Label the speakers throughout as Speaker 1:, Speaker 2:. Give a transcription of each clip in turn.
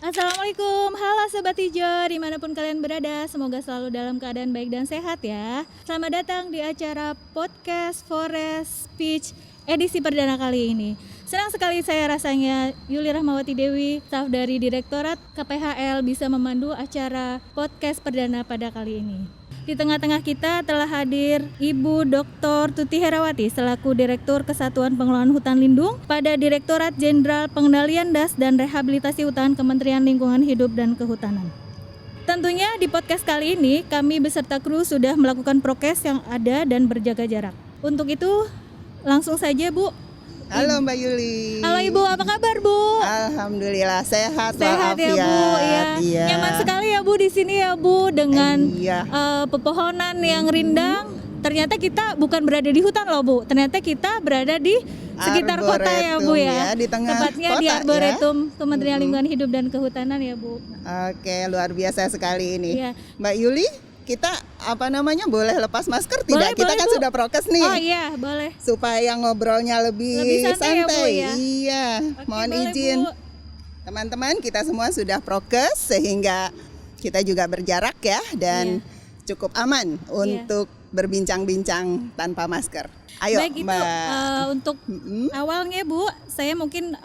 Speaker 1: Assalamualaikum, halo Sobat Hijau dimanapun kalian berada, semoga selalu dalam keadaan baik dan sehat ya. Selamat datang di acara Podcast Forest Speech edisi perdana kali ini. Senang sekali saya rasanya Yuli Rahmawati Dewi, staf dari Direktorat KPHL bisa memandu acara podcast perdana pada kali ini. Di tengah-tengah kita telah hadir Ibu Dr. Tuti Herawati selaku Direktur Kesatuan Pengelolaan Hutan Lindung pada Direktorat Jenderal Pengendalian Das dan Rehabilitasi Hutan Kementerian Lingkungan Hidup dan Kehutanan. Tentunya di podcast kali ini kami beserta kru sudah melakukan prokes yang ada dan berjaga jarak. Untuk itu langsung saja Bu.
Speaker 2: Halo Mbak Yuli.
Speaker 1: Halo Ibu, apa kabar Bu?
Speaker 2: Alhamdulillah sehat
Speaker 1: ya Bu, ya.
Speaker 2: Iya.
Speaker 1: Nyaman sekali ya Bu di sini ya Bu dengan pepohonan yang rindang. Ternyata kita bukan berada di hutan loh Bu. Ternyata kita berada di sekitar kota ya Bu ya.
Speaker 2: Di tengah
Speaker 1: tepatnya
Speaker 2: kota,
Speaker 1: di Arboretum
Speaker 2: ya.
Speaker 1: Kementerian Lingkungan Hidup dan Kehutanan ya Bu.
Speaker 2: Oke, luar biasa sekali ini.
Speaker 1: Iya.
Speaker 2: Mbak Yuli, kita boleh lepas masker tidak? Kita kan
Speaker 1: Bu.
Speaker 2: sudah prokes nih.
Speaker 1: Oh iya, boleh.
Speaker 2: Supaya ngobrolnya lebih
Speaker 1: santai ya Bu ya.
Speaker 2: Iya.
Speaker 1: Oke,
Speaker 2: mohon
Speaker 1: boleh,
Speaker 2: izin.
Speaker 1: Bu.
Speaker 2: Teman-teman, kita semua sudah prokes sehingga kita juga berjarak ya dan cukup aman untuk berbincang-bincang tanpa masker. Ayo
Speaker 1: baik,
Speaker 2: Mbak.
Speaker 1: Untuk awalnya Bu, saya mungkin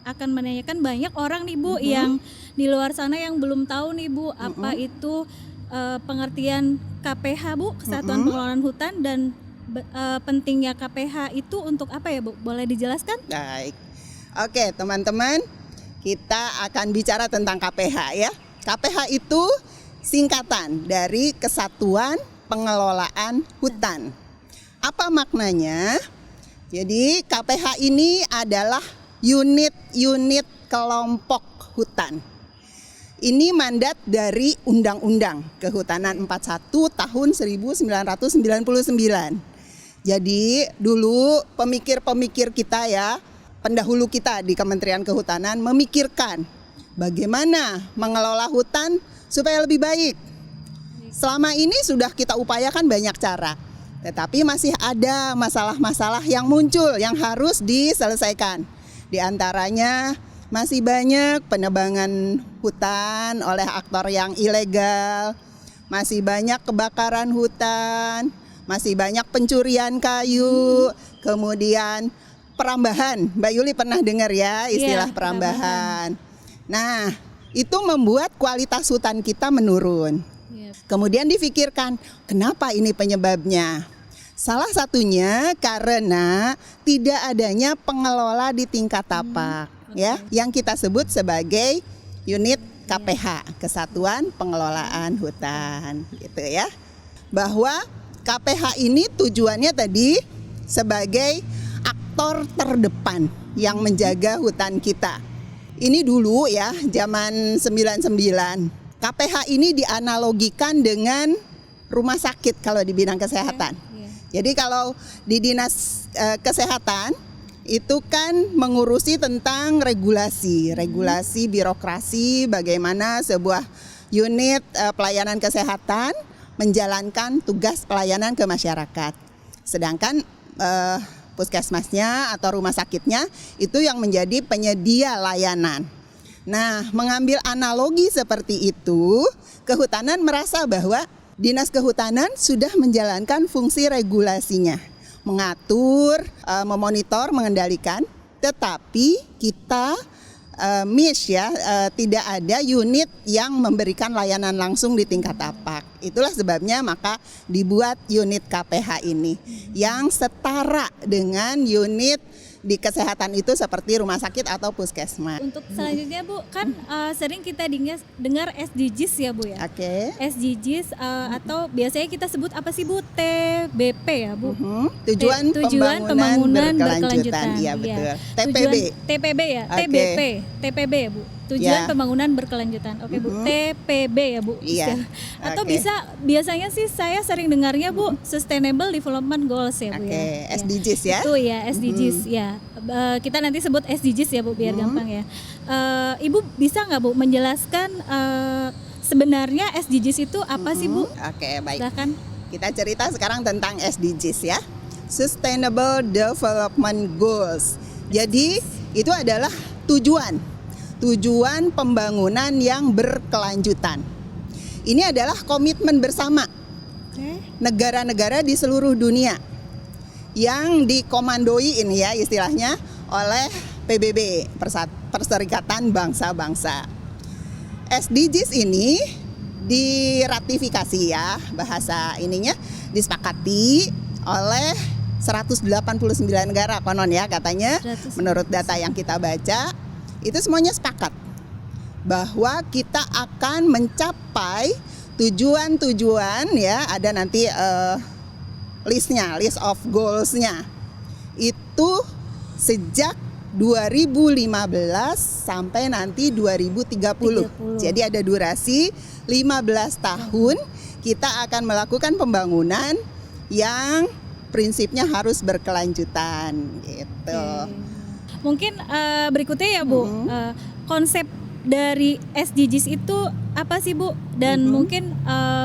Speaker 1: akan menanyakan banyak orang nih Bu yang di luar sana yang belum tahu nih Bu apa itu pengertian KPH Bu, Kesatuan Pengelolaan Hutan, dan pentingnya KPH itu untuk apa ya Bu? Boleh dijelaskan?
Speaker 2: Baik. Oke teman-teman, kita akan bicara tentang KPH ya. KPH itu singkatan dari Kesatuan Pengelolaan Hutan. Apa maknanya? Jadi KPH ini adalah unit-unit kelompok hutan. Ini mandat dari Undang-Undang Kehutanan 41 tahun 1999. Jadi dulu pemikir-pemikir kita ya, pendahulu kita di Kementerian Kehutanan memikirkan bagaimana mengelola hutan supaya lebih baik. Selama ini sudah kita upayakan banyak cara, tetapi masih ada masalah-masalah yang muncul yang harus diselesaikan. Di antaranya masih banyak penebangan hutan oleh aktor yang ilegal, masih banyak kebakaran hutan, masih banyak pencurian kayu, kemudian perambahan. Mbak Yuli pernah dengar ya istilah perambahan. Nah, itu membuat kualitas hutan kita menurun. Kemudian difikirkan, kenapa ini penyebabnya? Salah satunya karena tidak adanya pengelola di tingkat tapak. Ya, yang kita sebut sebagai unit KPH, Kesatuan Pengelolaan Hutan, gitu ya. Bahwa KPH ini tujuannya tadi sebagai aktor terdepan yang menjaga hutan kita. Ini dulu ya, zaman 99. KPH ini dianalogikan dengan rumah sakit kalau di bidang kesehatan. Jadi kalau di dinas kesehatan itu kan mengurusi tentang regulasi birokrasi, bagaimana sebuah unit pelayanan kesehatan menjalankan tugas pelayanan ke masyarakat. Sedangkan puskesmasnya atau rumah sakitnya itu yang menjadi penyedia layanan. Nah, mengambil analogi seperti itu, Kehutanan merasa bahwa Dinas Kehutanan sudah menjalankan fungsi regulasinya, mengatur, memonitor, mengendalikan, tetapi kita tidak ada unit yang memberikan layanan langsung di tingkat tapak. Itulah sebabnya maka dibuat unit KPH ini yang setara dengan unit di kesehatan itu seperti rumah sakit atau puskesmas.
Speaker 1: Untuk selanjutnya Bu, kan sering kita dengar SDGs ya Bu ya.
Speaker 2: Oke.
Speaker 1: SDGs atau biasanya kita sebut apa sih Bu? TBP ya Bu.
Speaker 2: Tujuan pembangunan berkelanjutan. Iya betul.
Speaker 1: TPB ya. TPB ya Bu. Tujuan pembangunan berkelanjutan. Oke Bu. TPB ya Bu.
Speaker 2: Iya.
Speaker 1: Atau biasanya sih saya sering dengarnya Bu, Sustainable Development Goals ya Bu ya.
Speaker 2: SDGs ya.
Speaker 1: Itu ya SDGs ya. Kita nanti sebut SDGs ya Bu biar gampang ya. Ibu bisa nggak Bu menjelaskan sebenarnya SDGs itu apa sih Bu?
Speaker 2: Oke, baik.
Speaker 1: Silakan.
Speaker 2: Kita cerita sekarang tentang SDGs ya. Sustainable Development Goals. Jadi itu adalah tujuan tujuan pembangunan yang berkelanjutan. Ini adalah komitmen bersama negara-negara di seluruh dunia yang dikomandoi ini ya istilahnya oleh PBB, Perserikatan Bangsa-Bangsa. SDGs ini diratifikasi ya, bahasa ininya disepakati oleh 189 negara konon ya katanya, menurut data yang kita baca itu semuanya sepakat bahwa kita akan mencapai tujuan-tujuan ya, ada nanti listnya, list of goals-nya itu sejak 2015 sampai nanti 2030. Jadi ada durasi 15 tahun kita akan melakukan pembangunan yang prinsipnya harus berkelanjutan gitu.
Speaker 1: Mungkin berikutnya ya Bu, konsep dari SDGs itu apa sih Bu? Dan mungkin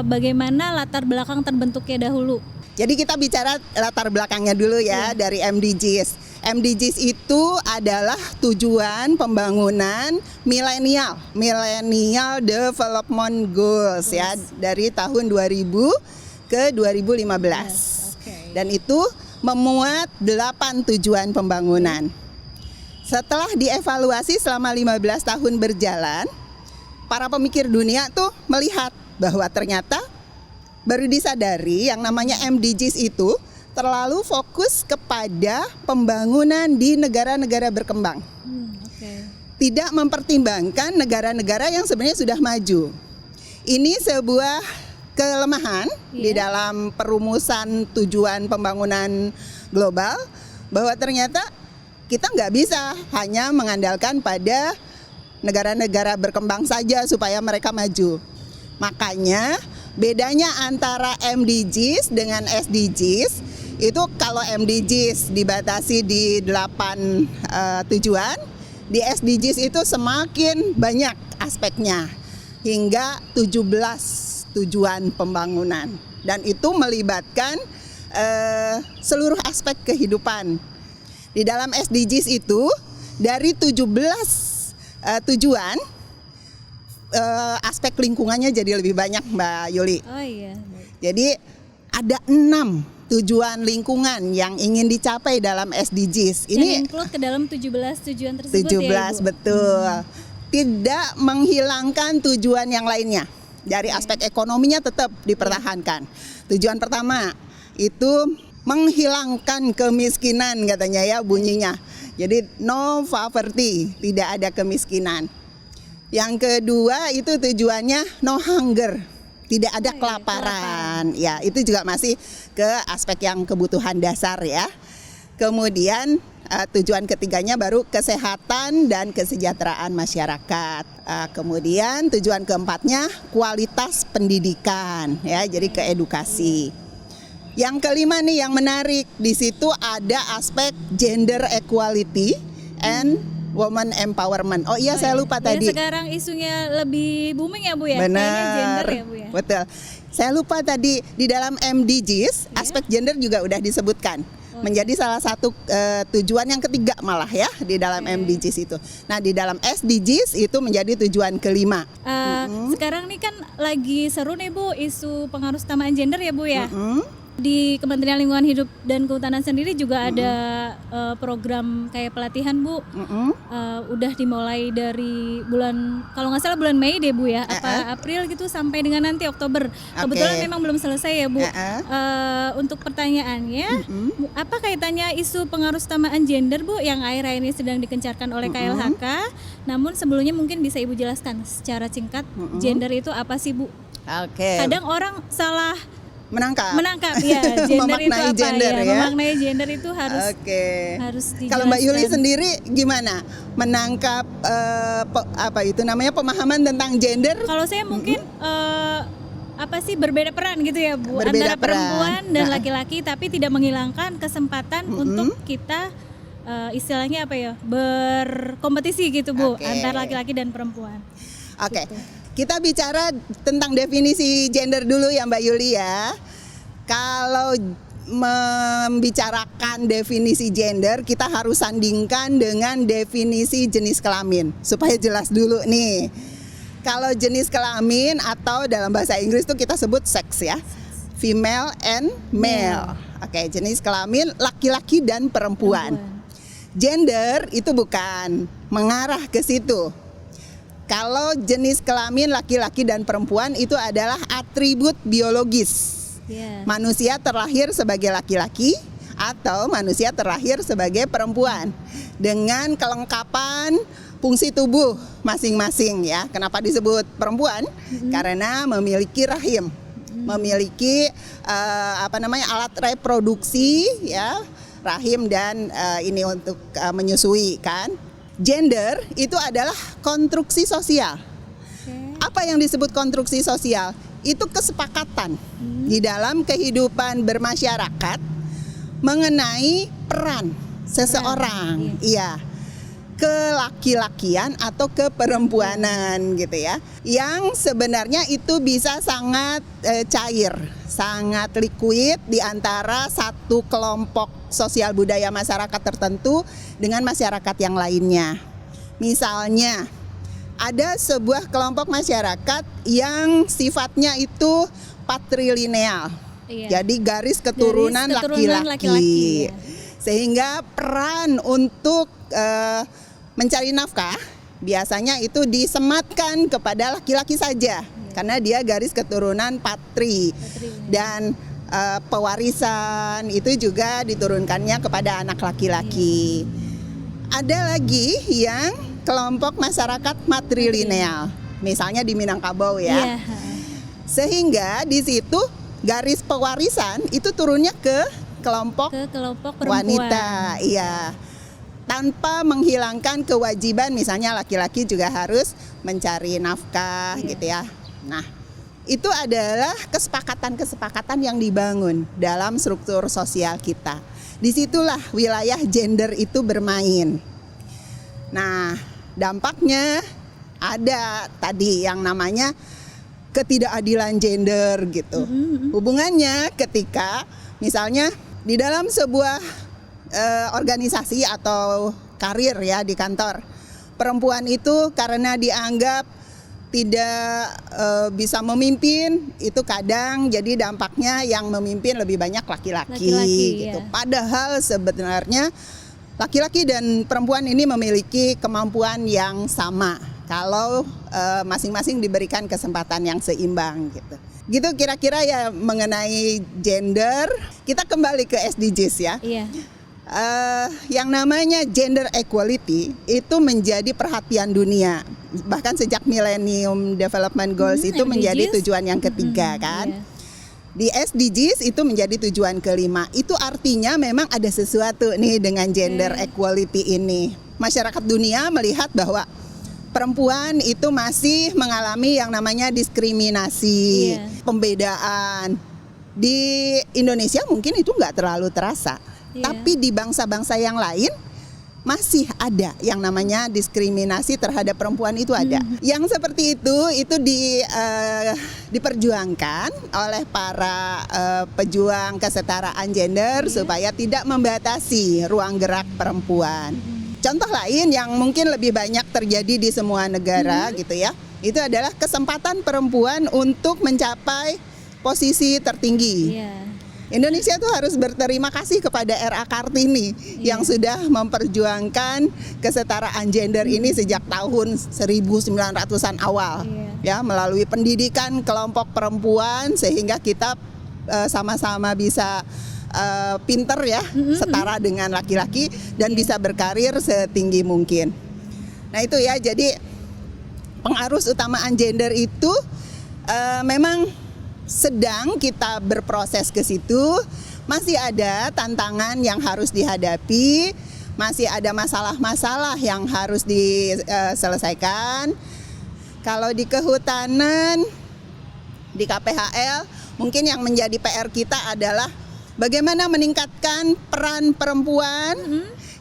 Speaker 1: bagaimana latar belakang terbentuknya dahulu?
Speaker 2: Jadi kita bicara latar belakangnya dulu ya dari MDGs. MDGs itu adalah tujuan pembangunan milenial, Millennial Development Goals ya dari tahun 2000 ke 2015. Dan itu memuat 8 tujuan pembangunan. Setelah dievaluasi selama 15 tahun berjalan, para pemikir dunia tuh melihat bahwa ternyata baru disadari yang namanya MDGs itu terlalu fokus kepada pembangunan di negara-negara berkembang. Tidak mempertimbangkan negara-negara yang sebenarnya sudah maju. Ini sebuah kelemahan di dalam perumusan tujuan pembangunan global, bahwa ternyata kita nggak bisa hanya mengandalkan pada negara-negara berkembang saja supaya mereka maju. Makanya bedanya antara MDGs dengan SDGs itu, kalau MDGs dibatasi di 8 tujuan, di SDGs itu semakin banyak aspeknya hingga 17 tujuan pembangunan, dan itu melibatkan seluruh aspek kehidupan. Di dalam SDGs itu dari 17 tujuan, aspek lingkungannya jadi lebih banyak Mbak Yuli. Jadi ada 6 tujuan lingkungan yang ingin dicapai dalam SDGs. Ini
Speaker 1: include ke dalam 17 tujuan tersebut
Speaker 2: 17
Speaker 1: ya, Ibu?
Speaker 2: Betul. Tidak menghilangkan tujuan yang lainnya. Dari aspek ekonominya tetap dipertahankan. Tujuan pertama itu menghilangkan kemiskinan katanya ya bunyinya. Jadi no poverty, tidak ada kemiskinan. Yang kedua itu tujuannya no hunger, tidak ada kelaparan. Ya, itu juga masih ke aspek yang kebutuhan dasar ya. Kemudian tujuan ketiganya baru kesehatan dan kesejahteraan masyarakat. Kemudian tujuan keempatnya kualitas pendidikan ya, jadi ke edukasi. Yang kelima nih yang menarik, di situ ada aspek gender equality and woman empowerment. Oh iya, saya lupa tadi.
Speaker 1: Sekarang isunya lebih booming ya Bu ya?
Speaker 2: Benar.
Speaker 1: Gender ya Bu ya?
Speaker 2: Betul. Saya lupa tadi di dalam MDGs aspek gender juga udah disebutkan. Menjadi salah satu tujuan yang ketiga malah ya di dalam MDGs itu. Nah, di dalam SDGs itu menjadi tujuan kelima.
Speaker 1: Sekarang nih kan lagi seru nih Bu isu pengarustamaan gender ya Bu ya? Di Kementerian Lingkungan Hidup dan Kehutanan sendiri juga ada program kayak pelatihan Bu. Udah dimulai dari bulan, kalau nggak salah bulan Mei deh Bu ya, apa April gitu sampai dengan nanti Oktober. Kebetulan memang belum selesai ya Bu. Untuk pertanyaannya, apa kaitannya isu pengarustamaan gender Bu yang akhir-akhir ini sedang dikencarkan oleh KLHK? Namun sebelumnya mungkin bisa Ibu jelaskan secara singkat gender itu apa sih Bu? Kadang orang salah menangkap ya, gender itu apa
Speaker 2: gender, ya?
Speaker 1: Memaknai gender itu harus harus dijelaskan.
Speaker 2: Kalau Mbak Yuli sendiri gimana menangkap apa itu namanya pemahaman tentang gender?
Speaker 1: Kalau saya mungkin apa sih berbeda peran gitu ya Bu, antara perempuan dan laki-laki, tapi tidak menghilangkan kesempatan untuk kita istilahnya apa ya, berkompetisi gitu Bu, antara laki-laki dan perempuan. Gitu.
Speaker 2: Kita bicara tentang definisi gender dulu ya Mbak Yuli ya. Kalau membicarakan definisi gender, kita harus sandingkan dengan definisi jenis kelamin supaya jelas dulu nih. Kalau jenis kelamin atau dalam bahasa Inggris tuh kita sebut seks ya, female and male. Oke, jenis kelamin laki-laki dan perempuan. Gender itu bukan mengarah ke situ. Kalau jenis kelamin laki-laki dan perempuan itu adalah atribut biologis. Manusia terlahir sebagai laki-laki atau manusia terlahir sebagai perempuan dengan kelengkapan fungsi tubuh masing-masing ya. Kenapa disebut perempuan? Karena memiliki rahim, memiliki alat reproduksi ya, rahim dan ini untuk menyusui kan. Gender itu adalah konstruksi sosial. Apa yang disebut konstruksi sosial? Itu kesepakatan di dalam kehidupan bermasyarakat mengenai peran seseorang, iya, kelaki-lakian atau keperempuanan gitu ya. Yang sebenarnya itu bisa sangat cair, sangat liquid di antara satu kelompok sosial budaya masyarakat tertentu dengan masyarakat yang lainnya. Misalnya ada sebuah kelompok masyarakat yang sifatnya itu patrilineal. Jadi garis keturunan laki-laki. Ya. Sehingga peran untuk mencari nafkah biasanya itu disematkan kepada laki-laki saja. Karena dia garis keturunan patri. Dan pewarisan itu juga diturunkannya kepada anak laki-laki. Ada lagi yang kelompok masyarakat matrilineal, misalnya di Minangkabau ya. Sehingga di situ garis pewarisan itu turunnya ke kelompok wanita, iya. Tanpa menghilangkan kewajiban, misalnya laki-laki juga harus mencari nafkah gitu ya. Nah, itu adalah kesepakatan-kesepakatan yang dibangun dalam struktur sosial kita. Disitulah wilayah gender itu bermain. Nah, dampaknya ada tadi yang namanya ketidakadilan gender gitu. Hubungannya ketika misalnya di dalam sebuah organisasi atau karir ya di kantor, perempuan itu karena dianggap tidak bisa memimpin, itu kadang jadi dampaknya yang memimpin lebih banyak laki-laki gitu. Ya. Padahal sebenarnya laki-laki dan perempuan ini memiliki kemampuan yang sama kalau masing-masing diberikan kesempatan yang seimbang gitu. Gitu kira-kira ya mengenai gender. Kita kembali ke SDGs ya. Iya. Yang namanya gender equality itu menjadi perhatian dunia. Bahkan sejak Millennium Development Goals itu menjadi tujuan yang ketiga kan. Di SDGs itu menjadi tujuan kelima. Itu artinya memang ada sesuatu nih dengan gender equality ini. Masyarakat dunia melihat bahwa perempuan itu masih mengalami yang namanya diskriminasi, pembedaan. Di Indonesia mungkin itu nggak terlalu terasa. Tapi di bangsa-bangsa yang lain masih ada yang namanya diskriminasi terhadap perempuan itu ada. Yang seperti itu diperjuangkan oleh para pejuang kesetaraan gender supaya tidak membatasi ruang gerak perempuan. Contoh lain yang mungkin lebih banyak terjadi di semua negara gitu ya, itu adalah kesempatan perempuan untuk mencapai posisi tertinggi. Indonesia tuh harus berterima kasih kepada R.A. Kartini yang sudah memperjuangkan kesetaraan gender ini sejak tahun 1900-an awal ya, melalui pendidikan kelompok perempuan sehingga kita sama-sama bisa pinter ya, setara dengan laki-laki dan bisa berkarir setinggi mungkin. Nah itu ya, jadi pengarus utamaan gender itu memang sedang kita berproses ke situ, masih ada tantangan yang harus dihadapi, masih ada masalah-masalah yang harus diselesaikan. Kalau di kehutanan, di KPHL, mungkin yang menjadi PR kita adalah bagaimana meningkatkan peran perempuan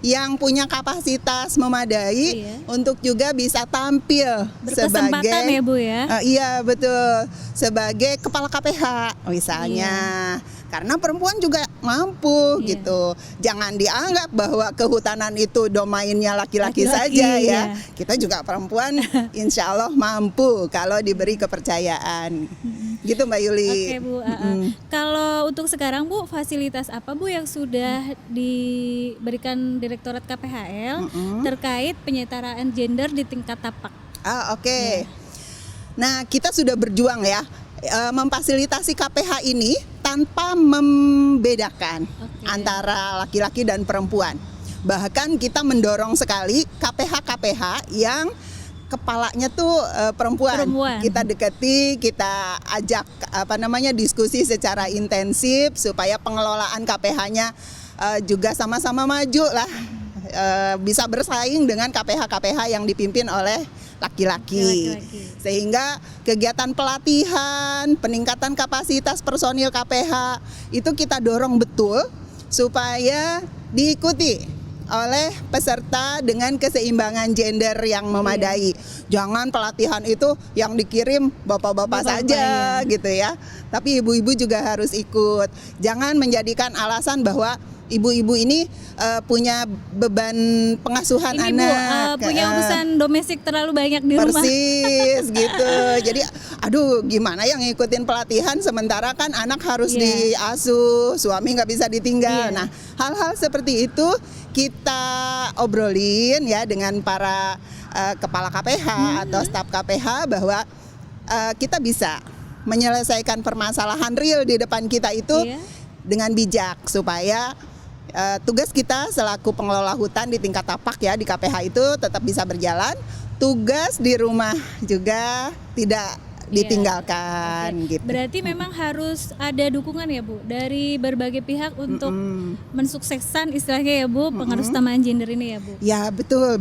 Speaker 2: yang punya kapasitas memadai untuk juga bisa tampil sebagai
Speaker 1: ya Bu ya.
Speaker 2: Iya betul, sebagai kepala KPH misalnya. Karena perempuan juga mampu
Speaker 1: Iya.
Speaker 2: gitu. Jangan dianggap bahwa kehutanan itu domainnya laki-laki
Speaker 1: Laki-laki,
Speaker 2: saja ya.
Speaker 1: iya.
Speaker 2: Kita juga perempuan insya Allah mampu kalau diberi kepercayaan. Gitu Mbak Yuli.
Speaker 1: Oke Bu, kalau untuk sekarang Bu, fasilitas apa Bu yang sudah diberikan Direktorat KPHL terkait penyetaraan gender di tingkat tapak?
Speaker 2: Oke. Nah, kita sudah berjuang ya memfasilitasi KPH ini tanpa membedakan antara laki-laki dan perempuan. Bahkan kita mendorong sekali KPH yang kepalanya tuh perempuan. Kita deketi, kita ajak diskusi secara intensif supaya pengelolaan KPH-nya juga sama-sama maju lah. Bisa bersaing dengan KPH yang dipimpin oleh laki-laki. Sehingga kegiatan pelatihan, peningkatan kapasitas personil KPH itu kita dorong betul supaya diikuti oleh peserta dengan keseimbangan gender yang memadai. Jangan pelatihan itu yang dikirim bapak-bapak saja gitu ya. Tapi ibu-ibu juga harus ikut. Jangan menjadikan alasan bahwa ibu-ibu ini punya beban pengasuhan
Speaker 1: ini
Speaker 2: anak,
Speaker 1: Bu, punya urusan domestik terlalu banyak di rumah.
Speaker 2: Persis gitu. Jadi aduh gimana yang ngikutin pelatihan sementara kan anak harus diasuh, suami nggak bisa ditinggal. Nah, hal-hal seperti itu kita obrolin ya dengan para kepala KPH atau staf KPH bahwa kita bisa menyelesaikan permasalahan real di depan kita itu dengan bijak supaya tugas kita selaku pengelola hutan di tingkat tapak ya di KPH itu tetap bisa berjalan, tugas di rumah juga tidak ditinggalkan gitu.
Speaker 1: Berarti memang harus ada dukungan ya Bu dari berbagai pihak untuk mensukseskan istilahnya ya Bu pengerusamaan gender ini ya Bu.
Speaker 2: Ya betul.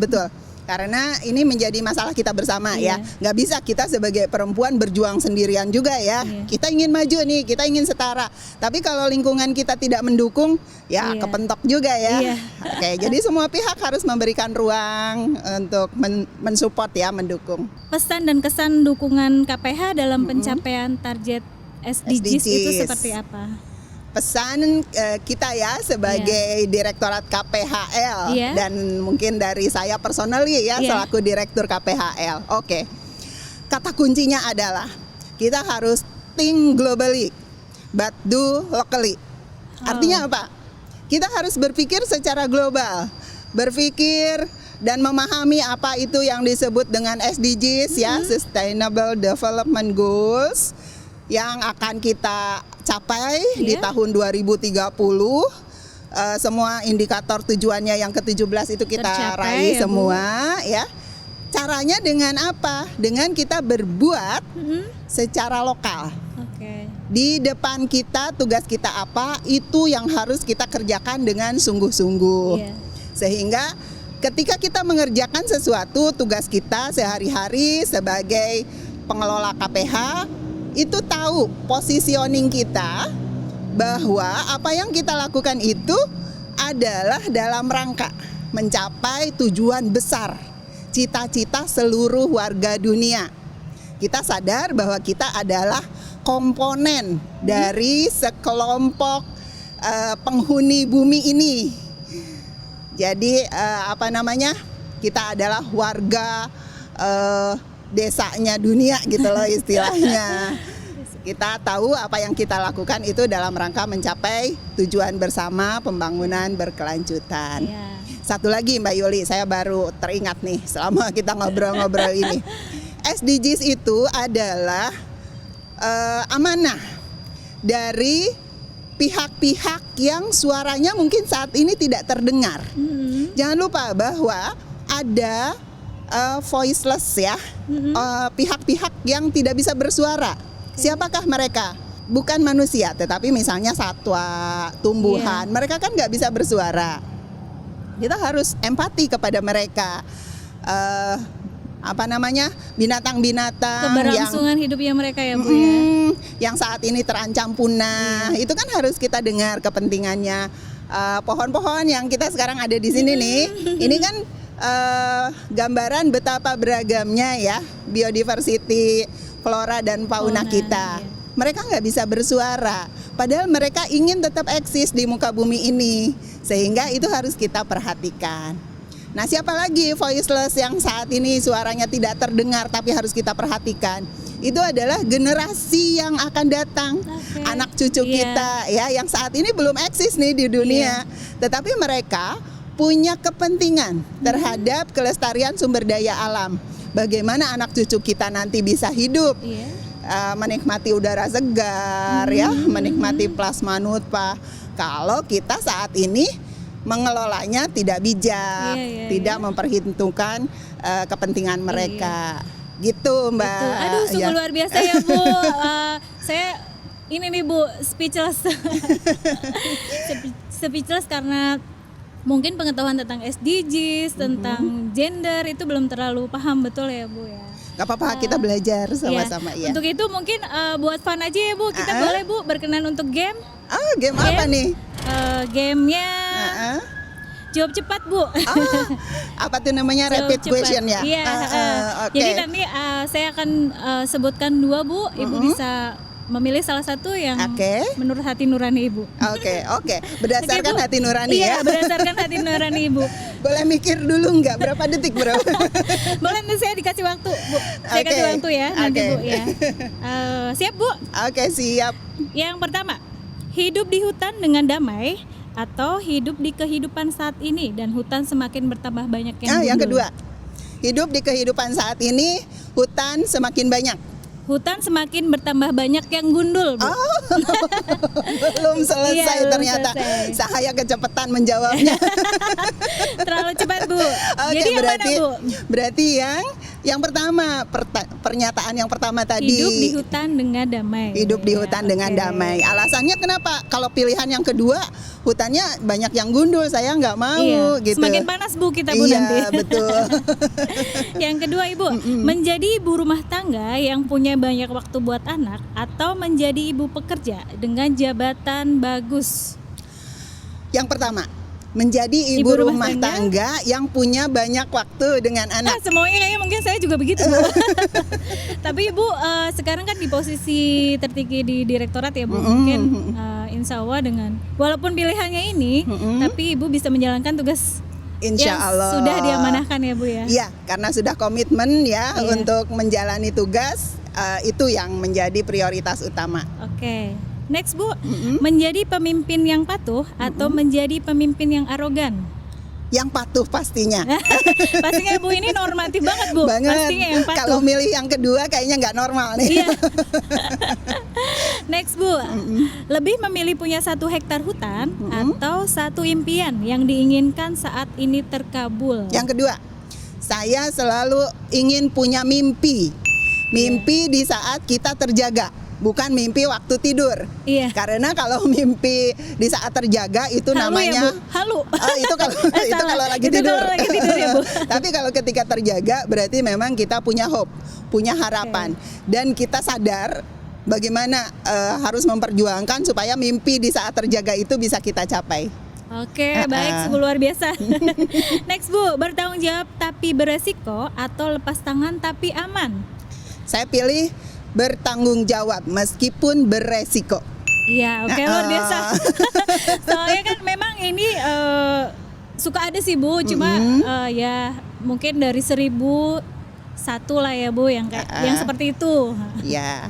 Speaker 2: Karena ini menjadi masalah kita bersama ya. Nggak bisa kita sebagai perempuan berjuang sendirian juga ya. Kita ingin maju nih, kita ingin setara. Tapi kalau lingkungan kita tidak mendukung, ya kepentok juga ya. Oke, jadi semua pihak harus memberikan ruang untuk mensupport ya, mendukung.
Speaker 1: Pesan dan kesan dukungan KPH dalam pencapaian target SDGs itu seperti apa?
Speaker 2: Pesan kita ya sebagai Direktorat KPHL dan mungkin dari saya personally ya selaku Direktur KPHL. Oke. Kata kuncinya adalah kita harus think globally but do locally. Artinya apa? Kita harus berpikir secara global. Berpikir dan memahami apa itu yang disebut dengan SDGs ya, Sustainable Development Goals yang akan kita capai di tahun 2030. Semua indikator tujuannya yang ke-17 itu kita raih semua ya. Caranya dengan apa? Dengan kita berbuat secara lokal. Di depan kita tugas kita apa, itu yang harus kita kerjakan dengan sungguh-sungguh. Sehingga ketika kita mengerjakan sesuatu, tugas kita sehari-hari sebagai pengelola KPH itu tahu positioning kita bahwa apa yang kita lakukan itu adalah dalam rangka mencapai tujuan besar, cita-cita seluruh warga dunia. Kita sadar bahwa kita adalah komponen dari sekelompok penghuni bumi ini. Jadi kita adalah warga desanya dunia gitu loh istilahnya. Kita tahu apa yang kita lakukan itu dalam rangka mencapai tujuan bersama pembangunan berkelanjutan. Satu lagi Mbak Yuli, saya baru teringat nih selama kita ngobrol-ngobrol ini. SDGs itu adalah amanah dari pihak-pihak yang suaranya mungkin saat ini tidak terdengar. Jangan lupa bahwa ada voiceless ya, pihak-pihak yang tidak bisa bersuara. Siapakah mereka? Bukan manusia, tetapi misalnya satwa, tumbuhan. Mereka kan nggak bisa bersuara. Kita harus empati kepada mereka. Binatang-binatang
Speaker 1: keberlangsungan hidupnya mereka ya Bu ya.
Speaker 2: Yang saat ini terancam punah. Itu kan harus kita dengar kepentingannya. Pohon-pohon yang kita sekarang ada di sini nih, ini kan gambaran betapa beragamnya ya biodiversity flora dan fauna kita. Mereka nggak bisa bersuara, Padahal mereka ingin tetap eksis di muka bumi ini, sehingga itu harus kita perhatikan. Nah, siapa lagi voiceless yang saat ini suaranya tidak terdengar tapi harus kita perhatikan? Itu adalah generasi yang akan datang, anak cucu kita ya, yang saat ini belum eksis nih di dunia, tetapi mereka punya kepentingan terhadap kelestarian sumber daya alam. Bagaimana anak cucu kita nanti bisa hidup, menikmati udara segar, ya, menikmati plasma nutfah. Kalau kita saat ini mengelolanya tidak bijak, tidak memperhitungkan kepentingan mereka. Gitu, Mbak.
Speaker 1: Betul. Aduh, sungguh luar biasa ya, Bu. Saya ini nih, Bu, speechless. Speechless karena mungkin pengetahuan tentang SDGs, tentang gender itu belum terlalu paham betul ya, Bu ya.
Speaker 2: Gak apa-apa, kita belajar sama-sama ya.
Speaker 1: Untuk itu mungkin buat fun aja ya, Bu. Kita boleh, Bu, berkenan untuk game.
Speaker 2: Game apa nih?
Speaker 1: Gamenya jawab cepat, Bu.
Speaker 2: Apa tuh namanya? Rapid question ya?
Speaker 1: Iya. Jadi nanti saya akan sebutkan 2, Bu. Ibu bisa memilih salah satu yang menurut hati nurani Ibu.
Speaker 2: Oke. Berdasarkan hati nurani ya?
Speaker 1: Iya, berdasarkan hati nurani Ibu.
Speaker 2: Boleh mikir dulu nggak? Berapa detik, bro?
Speaker 1: Boleh, nanti saya dikasih waktu, Bu. Saya kasih waktu ya, nanti Bu ya. Siap, Bu?
Speaker 2: Oke, siap.
Speaker 1: Yang pertama, hidup di hutan dengan damai atau hidup di kehidupan saat ini dan hutan semakin bertambah banyak yang gundul?
Speaker 2: Yang kedua, hidup di kehidupan saat ini, hutan semakin banyak.
Speaker 1: Hutan semakin bertambah banyak yang gundul, Bu.
Speaker 2: Belum selesai ternyata. Saya kecepatan menjawabnya.
Speaker 1: Terlalu cepat, Bu.
Speaker 2: Jadi
Speaker 1: berarti yang mana, Bu?
Speaker 2: Berarti yang pertama, pernyataan yang pertama tadi.
Speaker 1: Hidup di hutan dengan damai.
Speaker 2: Hidup di hutan dengan damai. Alasannya kenapa? Kalau pilihan yang kedua, hutannya banyak yang gundul, saya nggak mau gitu.
Speaker 1: Semakin panas, Bu, kita, Bu, nanti.
Speaker 2: Iya, betul.
Speaker 1: Yang kedua, Ibu, menjadi ibu rumah tangga yang punya banyak waktu buat anak atau menjadi ibu pekerja dengan jabatan bagus?
Speaker 2: Yang pertama, menjadi ibu rumah tangga yang punya banyak waktu dengan anak.
Speaker 1: Semuanya ya, mungkin saya juga begitu, Bu. Tapi Ibu sekarang kan di posisi tertinggi di direktorat ya, Bu. Mungkin insya Allah dengan walaupun pilihannya ini, tapi Ibu bisa menjalankan tugas
Speaker 2: Insya Allah
Speaker 1: sudah diamanahkan ya, Bu ya.
Speaker 2: Iya, karena sudah komitmen ya untuk menjalani tugas, itu yang menjadi prioritas utama.
Speaker 1: Oke. Next, Bu, menjadi pemimpin yang patuh atau menjadi pemimpin yang arogan?
Speaker 2: Yang patuh pastinya.
Speaker 1: Pastinya, Bu, ini normatif banget, Bu.
Speaker 2: Banget.
Speaker 1: Pastinya yang patuh.
Speaker 2: Kalau milih yang kedua kayaknya nggak normal nih.
Speaker 1: Iya. Next, Bu, lebih memilih punya 1 hektar hutan atau 1 impian yang diinginkan saat ini terkabul?
Speaker 2: Yang kedua, saya selalu ingin punya mimpi. Mimpi di saat kita terjaga, bukan mimpi waktu tidur.
Speaker 1: Iya.
Speaker 2: Karena kalau mimpi di saat terjaga itu
Speaker 1: halu
Speaker 2: namanya
Speaker 1: ya, Bu? Halu.
Speaker 2: Itu kalau lagi tidur.
Speaker 1: Lagi tidur ya, Bu.
Speaker 2: Tapi kalau ketika terjaga berarti memang kita punya hope, punya harapan, dan kita sadar bagaimana harus memperjuangkan supaya mimpi di saat terjaga itu bisa kita capai.
Speaker 1: Oke, baik, sungguh luar biasa. Next, Bu, bertanggung jawab tapi beresiko atau lepas tangan tapi aman?
Speaker 2: Saya pilih bertanggung jawab meskipun beresiko.
Speaker 1: Iya, oke, luar biasa. Soalnya kan memang ini suka ada sih, Bu, cuma ya mungkin dari 1001 lah ya, Bu, yang yang seperti itu.
Speaker 2: Iya.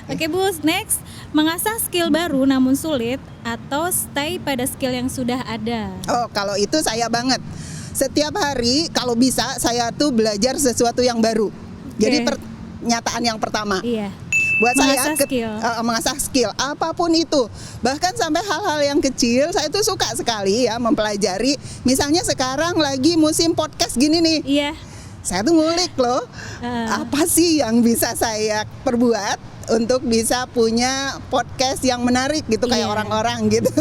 Speaker 1: Oke, Bu, next, mengasah skill baru namun sulit atau stay pada skill yang sudah ada?
Speaker 2: Oh, kalau itu saya banget. Setiap hari kalau bisa saya tuh belajar sesuatu yang baru. Jadi pernyataan yang pertama.
Speaker 1: Iya.
Speaker 2: Buat
Speaker 1: mengasah
Speaker 2: saya mengasah skill apapun itu, bahkan sampai hal-hal yang kecil saya tuh suka sekali ya mempelajari. Misalnya sekarang lagi musim podcast gini nih.
Speaker 1: Iya.
Speaker 2: Saya tuh ngulik loh, apa sih yang bisa saya perbuat untuk bisa punya podcast yang menarik gitu kayak orang-orang gitu.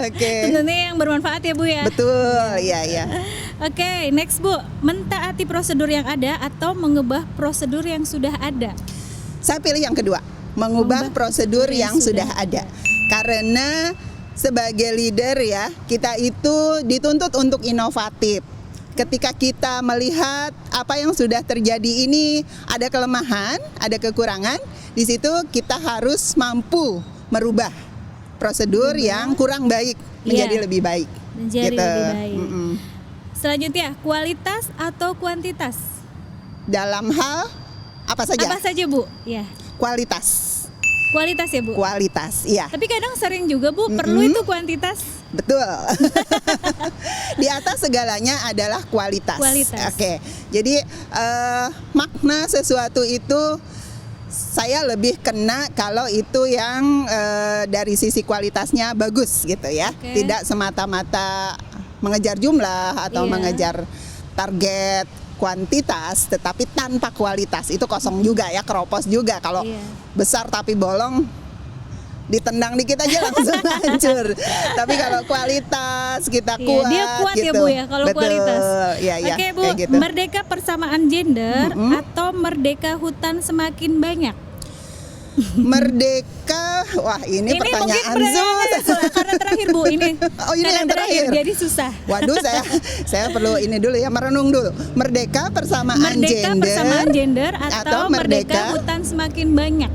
Speaker 2: Oke.
Speaker 1: Tentunya yang bermanfaat ya, Bu ya.
Speaker 2: Betul, iya.
Speaker 1: Oke, next, Bu, mentaati prosedur yang ada atau mengubah prosedur yang sudah ada?
Speaker 2: Saya pilih yang kedua, mengubah prosedur yang sudah ada. Karena sebagai leader ya, kita itu dituntut untuk inovatif. Ketika kita melihat apa yang sudah terjadi ini ada kelemahan, ada kekurangan, Di situ kita harus mampu merubah prosedur yang kurang baik menjadi lebih baik.
Speaker 1: Menjadi
Speaker 2: Gitu.
Speaker 1: lebih baik. Selanjutnya, kualitas atau kuantitas?
Speaker 2: Dalam hal apa saja?
Speaker 1: Apa saja, Bu? Ya.
Speaker 2: Kualitas.
Speaker 1: Kualitas ya, Bu.
Speaker 2: Kualitas, iya.
Speaker 1: Tapi kadang sering juga, Bu, perlu itu kuantitas.
Speaker 2: Betul. Di atas segalanya adalah kualitas.
Speaker 1: Kualitas.
Speaker 2: Oke. Jadi makna sesuatu itu saya lebih kena kalau itu yang dari sisi kualitasnya bagus gitu ya.
Speaker 1: Oke.
Speaker 2: Tidak semata-mata mengejar jumlah atau
Speaker 1: Iya.
Speaker 2: mengejar target kuantitas tetapi tanpa kualitas itu kosong juga ya, keropos juga. Kalau
Speaker 1: Iya.
Speaker 2: besar tapi bolong ditendang dikit aja langsung hancur. Tapi kalau kualitas kita
Speaker 1: Iya,
Speaker 2: kuat
Speaker 1: dia kuat
Speaker 2: gitu.
Speaker 1: ya, Bu ya, kalau
Speaker 2: Betul.
Speaker 1: kualitas.
Speaker 2: Iya, iya,
Speaker 1: Oke, Bu,
Speaker 2: kayak gitu.
Speaker 1: merdeka persamaan gender atau merdeka hutan semakin banyak?
Speaker 2: Merdeka, wah ini pertanyaan susah.
Speaker 1: karena terakhir, Bu, ini.
Speaker 2: Oh, ini
Speaker 1: karena
Speaker 2: yang terakhir.
Speaker 1: jadi susah.
Speaker 2: Waduh, saya perlu ini dulu ya, merenung dulu. Merdeka persamaan
Speaker 1: Merdeka
Speaker 2: gender
Speaker 1: persamaan gender atau
Speaker 2: atau
Speaker 1: merdeka hutan semakin banyak?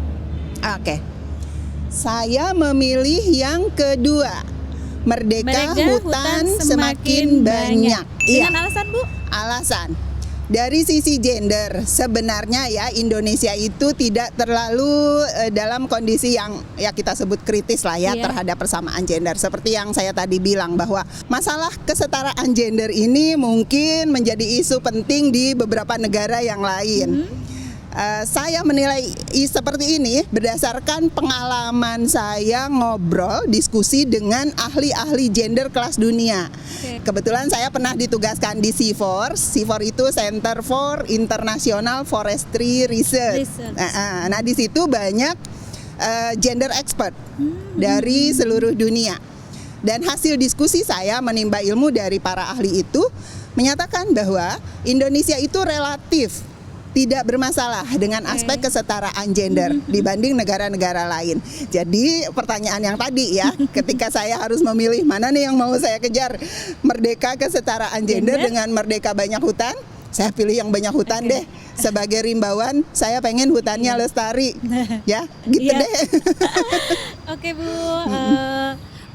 Speaker 2: Oke. Saya memilih yang kedua. Merdeka hutan semakin banyak. Iya.
Speaker 1: Dengan alasan, Bu?
Speaker 2: Alasan dari sisi gender sebenarnya ya Indonesia itu tidak terlalu dalam kondisi yang ya kita sebut kritis lah ya
Speaker 1: Iya.
Speaker 2: terhadap persamaan gender. Seperti yang saya tadi bilang bahwa masalah kesetaraan gender ini mungkin menjadi isu penting di beberapa negara yang lain. Saya menilai seperti ini berdasarkan pengalaman saya ngobrol diskusi dengan ahli-ahli gender kelas dunia.
Speaker 1: Oke.
Speaker 2: Kebetulan saya pernah ditugaskan di CIFOR. CIFOR itu Center for International Forestry Research. Nah, di situ banyak gender expert dari seluruh dunia. Dan hasil diskusi saya menimba ilmu dari para ahli itu menyatakan bahwa Indonesia itu relatif tidak bermasalah dengan aspek kesetaraan gender dibanding negara-negara lain. Jadi pertanyaan yang tadi ya, ketika saya harus memilih mana nih yang mau saya kejar, merdeka kesetaraan gender dengan merdeka banyak hutan, saya pilih yang banyak hutan deh. Sebagai rimbawan, saya pengen hutannya lestari, ya, gitu
Speaker 1: Iya.
Speaker 2: deh.
Speaker 1: Oke, Bu.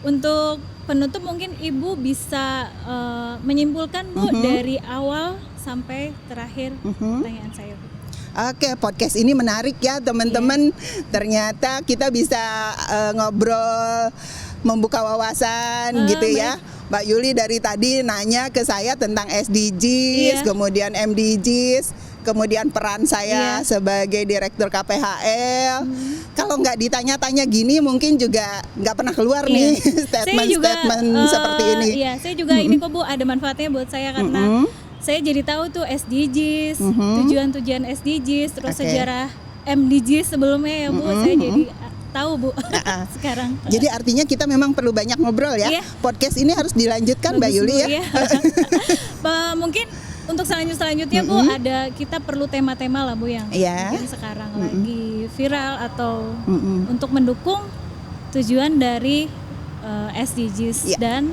Speaker 1: Untuk penutup mungkin Ibu bisa menyimpulkan, Bu, dari awal sampai terakhir pertanyaan saya, Bu.
Speaker 2: Oke, podcast ini menarik ya teman-teman. Ternyata kita bisa ngobrol, membuka wawasan gitu ya. Mbak Yuli dari tadi nanya ke saya tentang SDGs, kemudian MDGs, kemudian peran saya sebagai direktur KPHL. Kalau nggak ditanya-tanya gini mungkin juga nggak pernah keluar nih statement-statement seperti ini.
Speaker 1: Iya, saya juga ini kok, Bu, ada manfaatnya buat saya karena saya jadi tahu tuh SDGs, tujuan-tujuan SDGs, terus sejarah MDGs sebelumnya ya, Bu. Saya jadi tahu, Bu, sekarang.
Speaker 2: Jadi artinya kita memang perlu banyak ngobrol ya.
Speaker 1: Iya.
Speaker 2: Podcast ini harus dilanjutkan, Mbak
Speaker 1: Bagus,
Speaker 2: Yuli
Speaker 1: Bu,
Speaker 2: ya.
Speaker 1: Mungkin untuk selanjutnya, Bu, ada kita perlu tema-tema lah, Bu, yang mungkin sekarang lagi viral atau untuk mendukung tujuan dari SDGs dan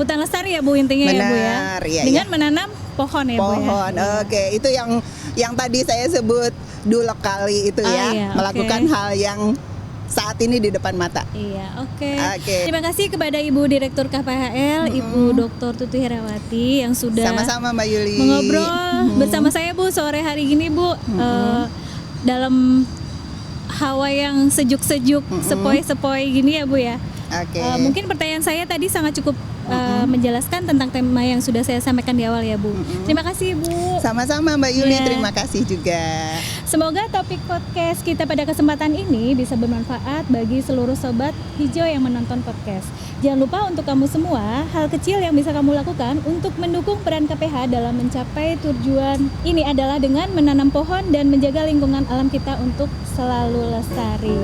Speaker 1: hutan lestari ya, Bu, intinya.
Speaker 2: Benar,
Speaker 1: ya, Bu ya.
Speaker 2: iya,
Speaker 1: Dengan menanam pohon ya, Bu ya.
Speaker 2: Pohon, oke. Itu yang tadi saya sebut dulek kali itu ya,
Speaker 1: iya,
Speaker 2: melakukan hal yang saat ini di depan mata.
Speaker 1: Iya, oke.
Speaker 2: Oke.
Speaker 1: Terima kasih kepada Ibu Direktur KPHL, Ibu Dr. Tuti Herawati yang sudah
Speaker 2: Sama-sama Mbak Yuli
Speaker 1: mengobrol bersama saya, Bu, sore hari ini, Bu, dalam hawa yang sejuk-sejuk, sepoi-sepoi gini ya, Bu ya.
Speaker 2: Oke.
Speaker 1: Mungkin pertanyaan saya tadi sangat cukup menjelaskan tentang tema yang sudah saya sampaikan di awal ya, Bu. Terima kasih, Bu.
Speaker 2: Sama-sama Mbak Yuli,
Speaker 1: Ya.
Speaker 2: terima kasih juga.
Speaker 1: Semoga topik podcast kita pada kesempatan ini bisa bermanfaat bagi seluruh sobat hijau yang menonton podcast. Jangan lupa untuk kamu semua, hal kecil yang bisa kamu lakukan untuk mendukung peran KPH dalam mencapai tujuan ini adalah dengan menanam pohon dan menjaga lingkungan alam kita untuk selalu lestari.